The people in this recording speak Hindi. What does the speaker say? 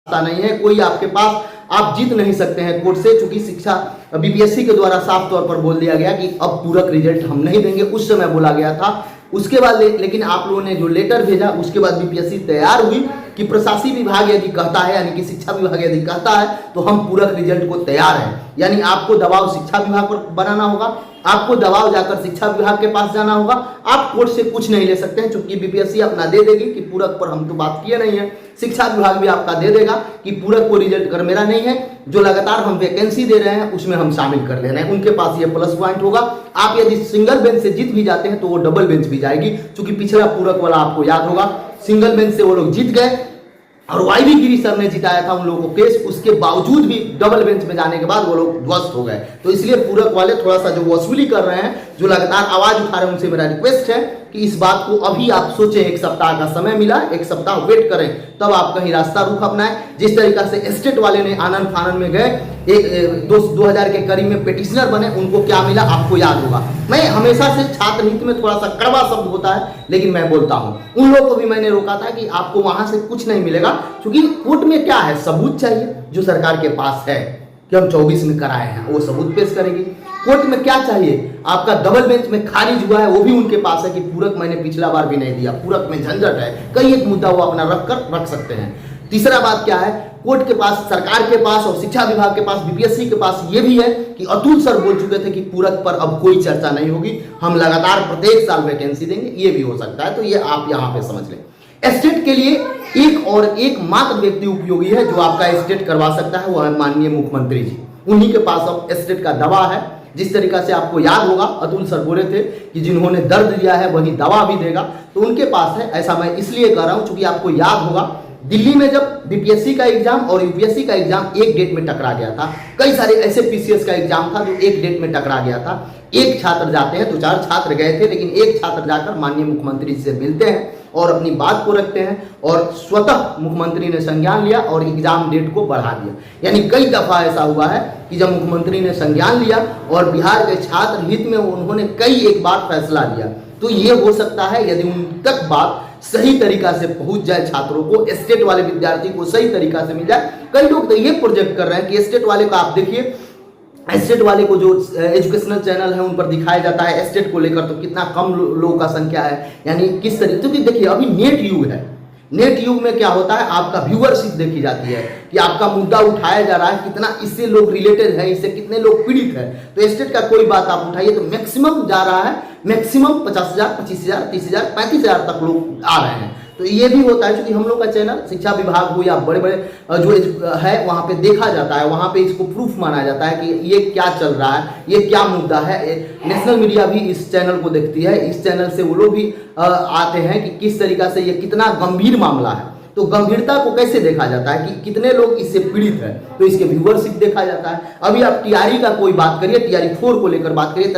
नहीं है, कोई आपके पास आप जीत नहीं सकते हैं कोर्ट से, चूंकि शिक्षा बीपीएससी के द्वारा साफ तौर पर बोल दिया गया कि अब पूरक रिजल्ट हम नहीं देंगे, उस समय बोला गया था। उसके बाद लेकिन आप लोगों ने जो लेटर भेजा उसके बाद बीपीएससी तैयार हुई कि प्रशासनिक विभाग यदि कहता है, यानी कि शिक्षा विभाग यदि कहता है तो हम पूरक रिजल्ट को तैयार हैं। यानी आपको दबाव शिक्षा विभाग पर बनाना होगा, आपको दबाव जाकर शिक्षा विभाग के पास जाना होगा, आप कोर्ट से कुछ नहीं ले सकते हैं, क्योंकि बीपीएससी अपना दे देगी कि पूरक पर हम तो बात किए नहीं है। शिक्षा विभाग भी आपका दे देगा कि पूरक को रिजल्ट अगर मेरा नहीं है, जो लगातार हम वैकेंसी दे रहे हैं उसमें हम शामिल कर ले रहे हैं, उनके पास ये प्लस पॉइंट होगा। आप यदि सिंगल बेंच से जीत भी जाते हैं तो वो डबल बेंच भी जाएगी, क्योंकि पिछला पूरक वाला आपको याद होगा, सिंगल बेंच से वो लोग जीत गए और वाईवी गिरी सर ने जिताया था उन लोगों को केस, उसके बावजूद भी डबल बेंच में जाने के बाद वो लोग ध्वस्त हो गए। तो इसलिए पूरक वाले थोड़ा सा जो वसूली कर रहे हैं, जो लगातार आवाज उठा रहे हैं, उनसे मेरा रिक्वेस्ट है कि इस बात को अभी आप सोचें, एक सप्ताह का समय मिला, एक सप्ताह वेट करें, तब आप कहीं रास्ता रुख अपनाएं। जिस तरीका से एस्टेट वाले ने आनंद फानन में गए, 2000 के करीब में पेटिशनर बने, उनको क्या मिला आपको याद होगा। मैं हमेशा से छात्र हित में थोड़ा सा कड़वा शब्द होता है लेकिन मैं बोलता हूं, उन लोगों को भी मैंने रोका था कि आपको वहां से कुछ नहीं मिलेगा, क्योंकि कोर्ट में क्या है, सबूत चाहिए जो सरकार के पास है कि हम 24 में कराए हैं, वो सबूत पेश करेगी। कोर्ट में क्या चाहिए, आपका डबल बेंच में खारिज हुआ है वो भी उनके पास है कि पूरक मैंने पिछला बार भी नहीं दिया, पूरक में झंझट है, कई एक मुद्दा वो अपना रख सकते हैं। तीसरा बात क्या है, कोर्ट के पास, सरकार के पास और शिक्षा विभाग के पास, बीपीएससी के पास ये भी है कि अतुल सर बोल चुके थे कि पूरक पर अब कोई चर्चा नहीं होगी, हम लगातार प्रत्येक साल वैकेंसी देंगे, ये भी हो सकता है। तो ये आप यहाँ पे समझ लें। एस्टेट के लिए एक और एक मात्र व्यक्ति उपयोगी है जो आपका एस्टेट करवा सकता है, वो है माननीय मुख्यमंत्री जी। उन्हीं के पास अब एस्टेट का दवा है। जिस तरीका से आपको याद होगा, अतुल सर बोले थे कि जिन्होंने दर्द दिया है वही दवा भी देगा, तो उनके पास है। ऐसा मैं इसलिए कह रहा हूं क्योंकि आपको याद होगा, दिल्ली में जब बीपीएससी का एग्जाम और यूपीएससी का एग्जाम एक डेट में टकरा गया था, कई सारे ऐसे पीसीएस का एग्जाम था जो एक डेट में टकरा गया था। एक छात्र जाते हैं, 2-4 छात्र गए थे, लेकिन एक छात्र जाकर माननीय मुख्यमंत्री से मिलते हैं और अपनी बात को रखते हैं, और स्वतः मुख्यमंत्री ने संज्ञान लिया और एग्जाम डेट को बढ़ा दिया। यानी कई दफा ऐसा हुआ है कि जब मुख्यमंत्री ने संज्ञान लिया और बिहार के छात्र हित में उन्होंने कई एक बार फैसला लिया। तो ये हो सकता है यदि उन तक बात सही तरीका से पहुंच जाए, छात्रों को, एस्टेट वाले विद्यार्थी को सही तरीका से मिल जाए। कई लोग तो ये प्रोजेक्ट कर रहे हैं कि एस्टेट वाले को, आप देखिए एस्टेट वाले को जो एजुकेशनल चैनल है उन पर दिखाया जाता है एस्टेट को लेकर, तो कितना कम लोगों का संख्या है, यानी किस तरीके, क्योंकि देखिए अभी नेट युग है। नेट युग में क्या होता है, आपका व्यूअरशिप देखी जाती है कि आपका मुद्दा उठाया जा रहा है, कितना इससे लोग रिलेटेड है, इससे कितने लोग पीड़ित है। तो एस्टेट का कोई बात आप उठाइए तो मैक्सिमम जा रहा है, मैक्सिमम 50,000, 25,000, 30,000, 35,000 तक लोग आ रहे हैं। तो ये भी होता है क्योंकि हम लोग का चैनल शिक्षा विभाग हो या बड़े बड़े जो है वहाँ पे देखा जाता है, वहाँ पे इसको प्रूफ माना जाता है कि ये क्या चल रहा है, ये क्या मुद्दा है। नेशनल मीडिया भी इस चैनल को देखती है, इस चैनल से वो लोग भी आते हैं कि किस तरीका से ये कितना गंभीर मामला है। तो गंभीरता को कैसे देखा जाता है कि कितने लोग इससे पीड़ित है, तो इसके व्यूअरशिप देखा जाता है। अभी आप टीआरई का कोई बात करिए, टीआरई 4 को लेकर बात करिए,